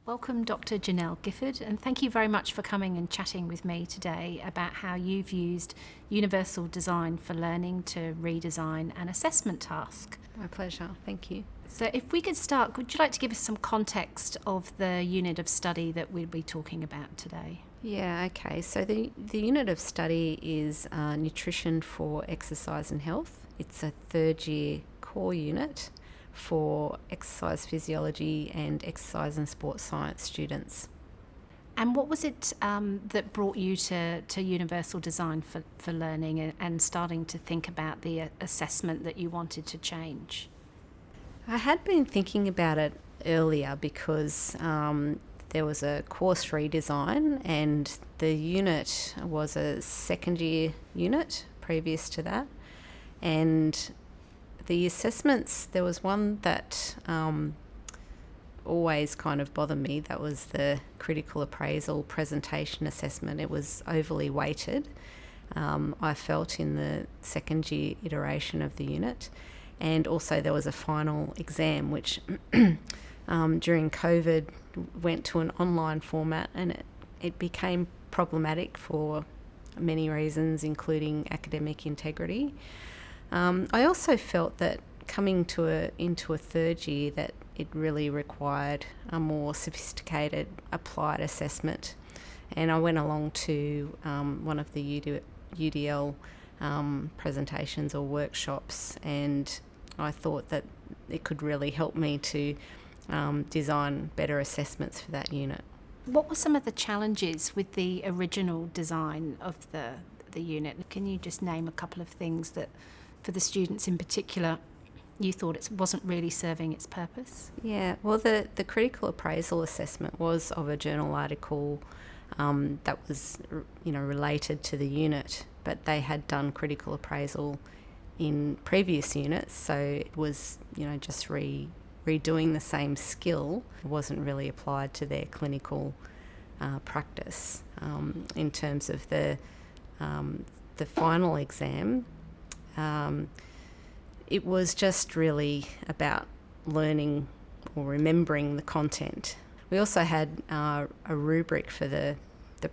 Welcome, Dr. Janelle Gifford, and thank you very much for coming and chatting with me today about how you've used universal design for learning to redesign an assessment task. My pleasure, thank you. So if we could start, would you like to give us some context of the unit of study that we'll be talking about today? Yeah, okay. So the unit of study is Nutrition for Exercise and Health. It's a third year core unit for exercise physiology and exercise and sports science students. And what was it that brought you to universal design for learning and starting to think about the assessment that you wanted to change? I had been thinking about it earlier because there was a course redesign and the unit was a second year unit previous to that. And the assessments, there was one that always kind of bothered me. That was the critical appraisal presentation assessment. It was overly weighted, I felt, in the second year iteration of the unit. And also there was a final exam which during COVID went to an online format, and it became problematic for many reasons, including academic integrity. I also felt that coming into a third year that it really required a more sophisticated applied assessment. And I went along to one of the UDL presentations or workshops, and I thought that it could really help me to design better assessments for that unit. What were some of the challenges with the original design of the unit? Can you just name a couple of things that, for the students in particular, you thought it wasn't really serving its purpose? Yeah, well, the critical appraisal assessment was of a journal article that was, related to the unit, but they had done critical appraisal in previous units, so it was, just redoing the same skill. It wasn't really applied to their clinical practice. In terms of the final exam, it was just really about learning or remembering the content. We also had a rubric for the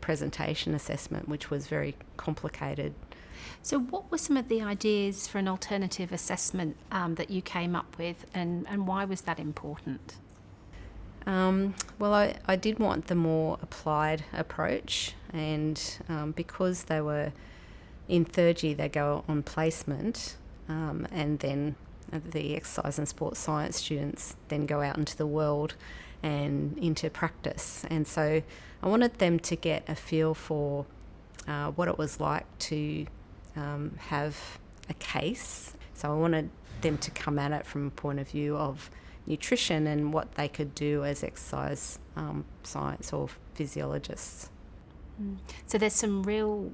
presentation assessment, which was very complicated. So what were some of the ideas for an alternative assessment that you came up with, and why was that important? Well, I did want the more applied approach, and because they were in third year, they go on placement, and then the exercise and sports science students then go out into the world and into practice. And so I wanted them to get a feel for what it was like to have a case. So I wanted them to come at it from a point of view of nutrition and what they could do as exercise science or physiologists. So there's some real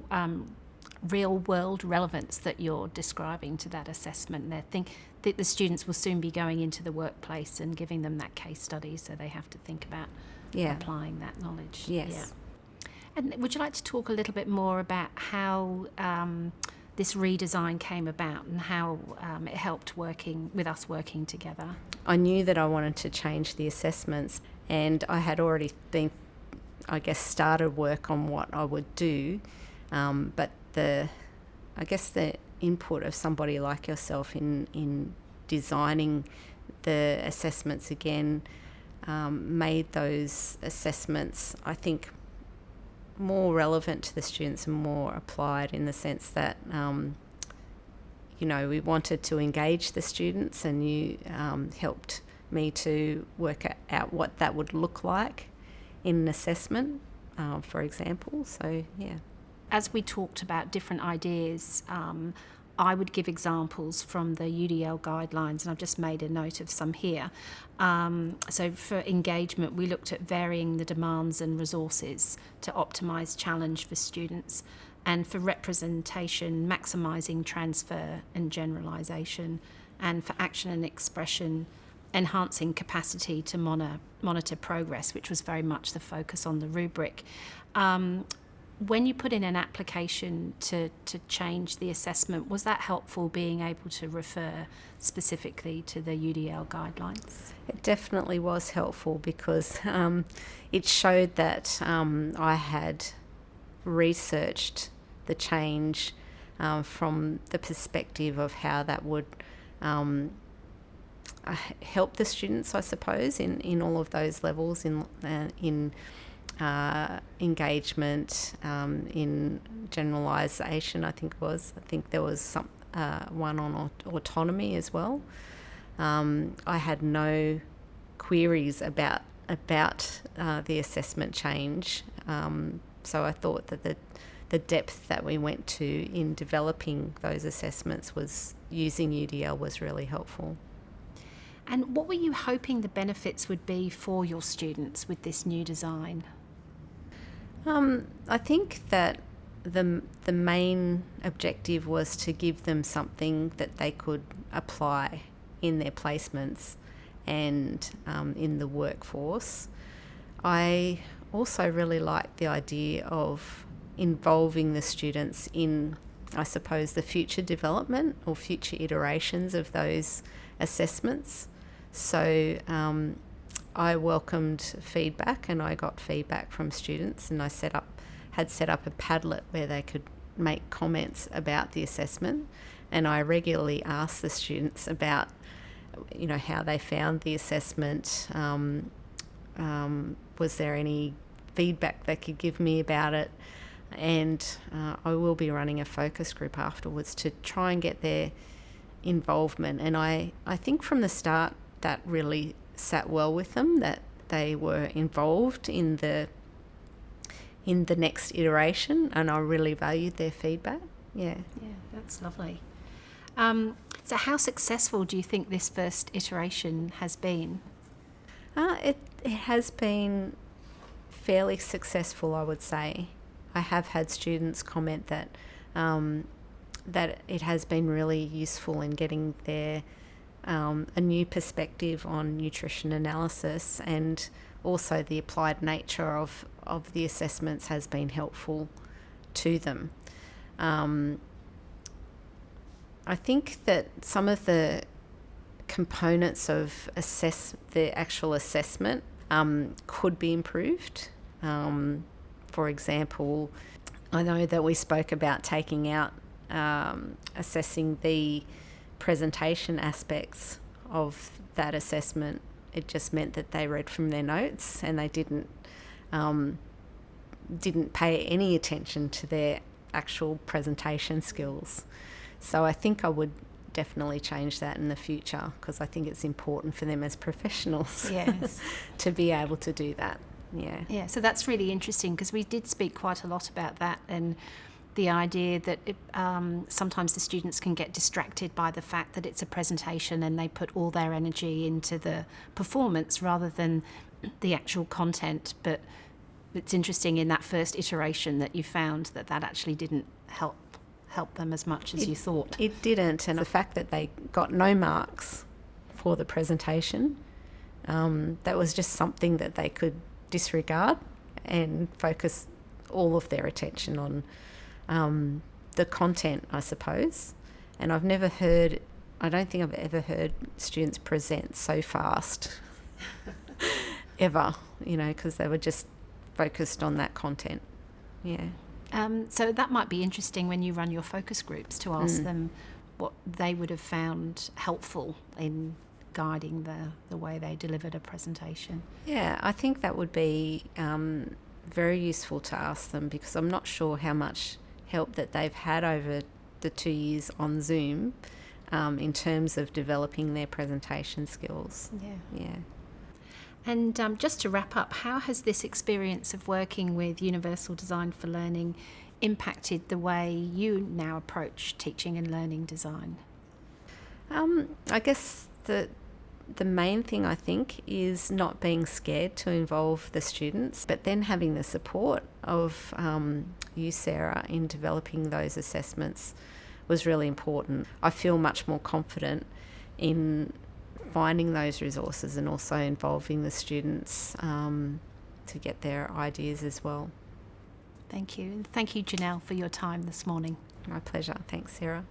world relevance that you're describing to that assessment. I think that the students will soon be going into the workplace and giving them that case study, so they have to think about applying that knowledge. Yes. Yeah. And would you like to talk a little bit more about how this redesign came about and how it helped working together? I knew that I wanted to change the assessments, and I had already started work on what I would do, but the input of somebody like yourself in designing the assessments again made those assessments, I think, more relevant to the students and more applied, in the sense that we wanted to engage the students, and you helped me to work out what that would look like in an assessment, for example. So yeah. As we talked about different ideas, I would give examples from the UDL guidelines, and I've just made a note of some here. So for engagement, we looked at varying the demands and resources to optimise challenge for students, and for representation, maximising transfer and generalisation, and for action and expression, enhancing capacity to monitor progress, which was very much the focus on the rubric. when you put in an application to change the assessment, was that helpful, being able to refer specifically to the UDL guidelines? It definitely was helpful because it showed that I had researched the change from the perspective of how that would help the students, I suppose, in all of those levels, in engagement, in generalisation. I think there was some one on autonomy as well. I had no queries about the assessment change, so I thought that the depth that we went to in developing those assessments was using UDL was really helpful. And what were you hoping the benefits would be for your students with this new design? I think that the main objective was to give them something that they could apply in their placements and in the workforce. I also really liked the idea of involving the students in, I suppose, the future development or future iterations of those assessments. So I welcomed feedback, and I got feedback from students, and I had set up a Padlet where they could make comments about the assessment, and I regularly asked the students about, how they found the assessment. Was there any feedback they could give me about it? And I will be running a focus group afterwards to try and get their involvement. And I think from the start that really sat well with them, that they were involved in the next iteration, and I really valued their feedback. Yeah, that's lovely. So how successful do you think this first iteration has been? It has been fairly successful, I would say. I have had students comment that it has been really useful in getting their a new perspective on nutrition analysis, and also the applied nature of the assessments has been helpful to them. I think that some of the components of the actual assessment could be improved. For example, I know that we spoke about taking out assessing the presentation aspects of that assessment. It just meant that they read from their notes and they didn't pay any attention to their actual presentation skills. So I think I would definitely change that in the future, because I think it's important for them as professionals to be able to do that. Yeah, so that's really interesting, because we did speak quite a lot about that, and the idea that sometimes the students can get distracted by the fact that it's a presentation and they put all their energy into the performance rather than the actual content. But it's interesting in that first iteration that you found that actually didn't help them as much as you thought. It didn't, and the fact that they got no marks for the presentation, that was just something that they could disregard and focus all of their attention on the content, I suppose. And I don't think I've ever heard students present so fast ever, because they were just focused on that content. Yeah. So that might be interesting when you run your focus groups, to ask them what they would have found helpful in guiding the way they delivered a presentation. Yeah, I think that would be very useful to ask them, because I'm not sure how much help that they've had over the 2 years on Zoom in terms of developing their presentation skills. Yeah. And just to wrap up, how has this experience of working with Universal Design for Learning impacted the way you now approach teaching and learning design? I guess the main thing, I think, is not being scared to involve the students, but then having the support of you, Sarah, in developing those assessments was really important. I feel much more confident in finding those resources and also involving the students to get their ideas as well. Thank you. And thank you, Janelle, for your time this morning. My pleasure. Thanks, Sarah.